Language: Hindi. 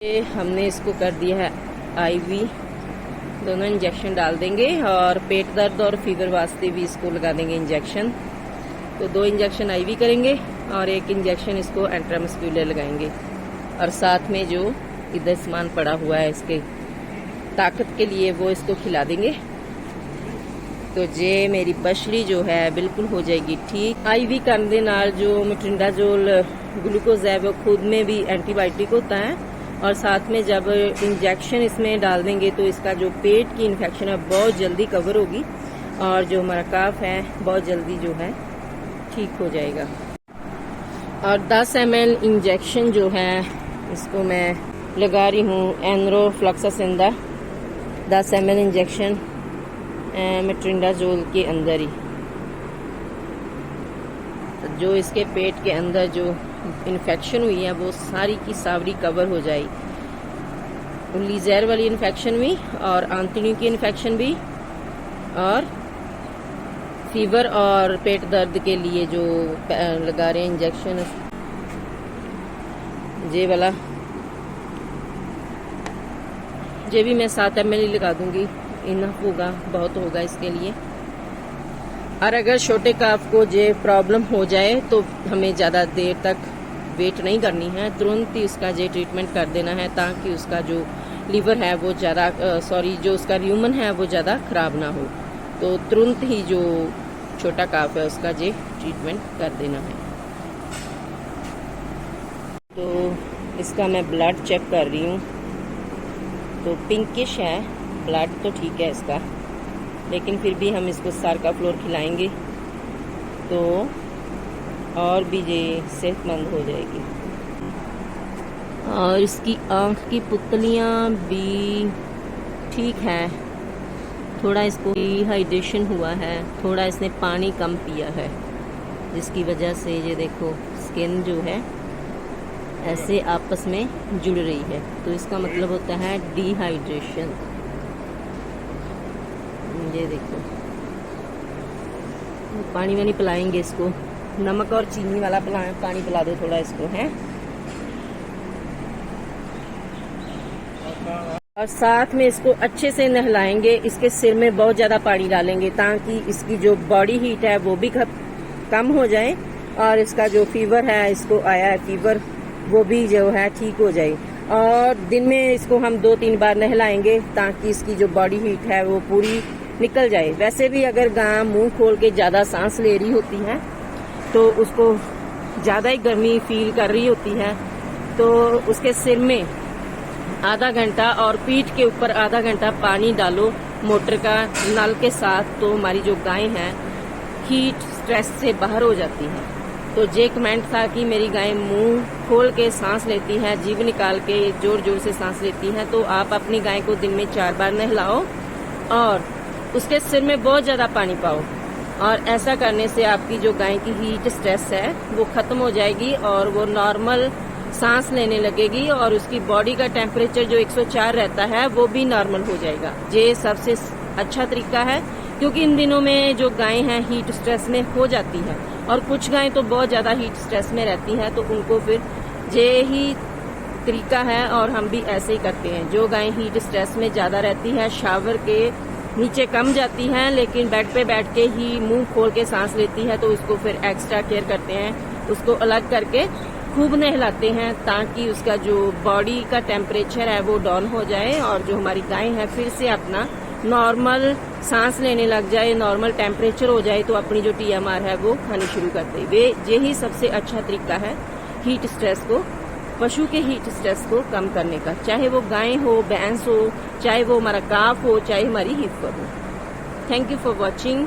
हमने इसको कर दिया है आईवी, दोनों इंजेक्शन डाल देंगे और पेट दर्द और फीवर वास्ते भी इसको लगा देंगे इंजेक्शन। तो 2 इंजेक्शन आईवी करेंगे और 1 इंजेक्शन इसको इंट्रामस्क्यूलर लगाएंगे और साथ में जो इधर सामान पड़ा हुआ है इसके ताकत के लिए वो इसको खिला देंगे। तो जे मेरी बछड़ी जो है बिल्कुल हो जाएगी ठीक। आईवी करने दे नाल जो मेट्रिंडाजोल ग्लूकोज है वो खुद में भी एंटीबायोटिक होता है और साथ में जब इंजेक्शन इसमें डाल देंगे तो इसका जो पेट की इन्फेक्शन है बहुत जल्दी कवर होगी और जो हमारा काफ है बहुत जल्दी जो है ठीक हो जाएगा। और 10 ml इंजेक्शन जो है इसको मैं लगा रही हूँ एनरोफ्लॉक्सासिन 10 ml इंजेक्शन मेट्रिंडाजोल के अंदर ही। तो जो इसके पेट के अंदर जो इन्फेक्शन हुई है वो सारी की सारी कवर हो जाएगी। लीजर वाली इन्फेक्शन भी और आंतड़ियों की इन्फेक्शन भी और फीवर और पेट दर्द के लिए जो लगा रहे हैं इंजेक्शन जे वाला, जे भी मैं 7 ml लगा दूंगी, इनफ होगा, बहुत होगा इसके लिए। और अगर छोटे काफ को जे प्रॉब्लम हो जाए तो हमें ज़्यादा देर तक वेट नहीं करनी है, तुरंत ही उसका जे ट्रीटमेंट कर देना है ताकि उसका जो लीवर है वो ज़्यादा जो उसका र्यूमन है वो ज़्यादा खराब ना हो। तो तुरंत ही जो छोटा काफ है उसका जे ट्रीटमेंट कर देना है। तो इसका मैं ब्लड चेक कर रही हूँ, तो पिंकिश है ब्लड, तो ठीक है इसका, लेकिन फिर भी हम इसको सार्काफ्लोर खिलाएंगे तो और भी ये सेहतमंद हो जाएगी। और इसकी आँख की पुतलियाँ भी ठीक है, थोड़ा इसको डिहाइड्रेशन हुआ है, थोड़ा इसने पानी कम पिया है जिसकी वजह से ये देखो स्किन जो है ऐसे आपस में जुड़ रही है, तो इसका मतलब होता है डिहाइड्रेशन। ये देखो पानी वानी पिलाएंगे इसको, नमक और चीनी वाला पानी पिला दो थोड़ा इसको है। और साथ में इसको अच्छे से नहलाएंगे, इसके सिर में बहुत ज्यादा पानी डालेंगे ताकि इसकी जो बॉडी हीट है वो भी कम हो जाए और इसका जो फीवर है, इसको आया है फीवर, वो भी जो है ठीक हो जाए। और दिन में इसको हम 2-3 बार नहलाएंगे ताकि इसकी जो बॉडी हीट है वो पूरी निकल जाए। वैसे भी अगर गाय मुंह खोल के ज्यादा सांस ले रही होती है तो उसको ज्यादा ही गर्मी फील कर रही होती है, तो उसके सिर में आधा घंटा और पीठ के ऊपर आधा घंटा पानी डालो मोटर का नल के साथ, तो हमारी जो गाय है हीट स्ट्रेस से बाहर हो जाती है। तो ये कमेंट था कि मेरी गाय मुंह खोल के सांस लेती है, जीभ निकाल के जोर जोर से सांस लेती है, तो आप अपनी गाय को दिन में 4 बार नहलाओ और उसके सिर में बहुत ज्यादा पानी पाओ। और ऐसा करने से आपकी जो गाय की हीट स्ट्रेस है वो खत्म हो जाएगी और वो नॉर्मल सांस लेने लगेगी और उसकी बॉडी का टेम्परेचर जो 104 रहता है वो भी नॉर्मल हो जाएगा। ये सबसे अच्छा तरीका है, क्योंकि इन दिनों में जो गाय हैं हीट स्ट्रेस में हो जाती है और कुछ गायें तो बहुत ज्यादा हीट स्ट्रेस में रहती हैं, तो उनको फिर ये ही तरीका है और हम भी ऐसे ही करते हैं। जो गाय हीट स्ट्रेस में ज्यादा रहती है, शावर के नीचे कम जाती हैं लेकिन बेड पे बैठ के ही मुंह खोल के सांस लेती है, तो उसको फिर एक्स्ट्रा केयर करते हैं, उसको अलग करके खूब नहलाते हैं ताकि उसका जो बॉडी का टेम्परेचर है वो डाउन हो जाए और जो हमारी गाय है फिर से अपना नॉर्मल सांस लेने लग जाए, नॉर्मल टेम्परेचर हो जाए, तो अपनी जो TMR है वो खानी शुरू कर दे। वे यही सबसे अच्छा तरीका है हीट स्ट्रेस को, पशु के हीट स्ट्रेस को कम करने का, चाहे वो गाय हो, भैंस हो, चाहे वो हमारा काफ हो, चाहे हमारी हिप्पर हो। Thank you for watching.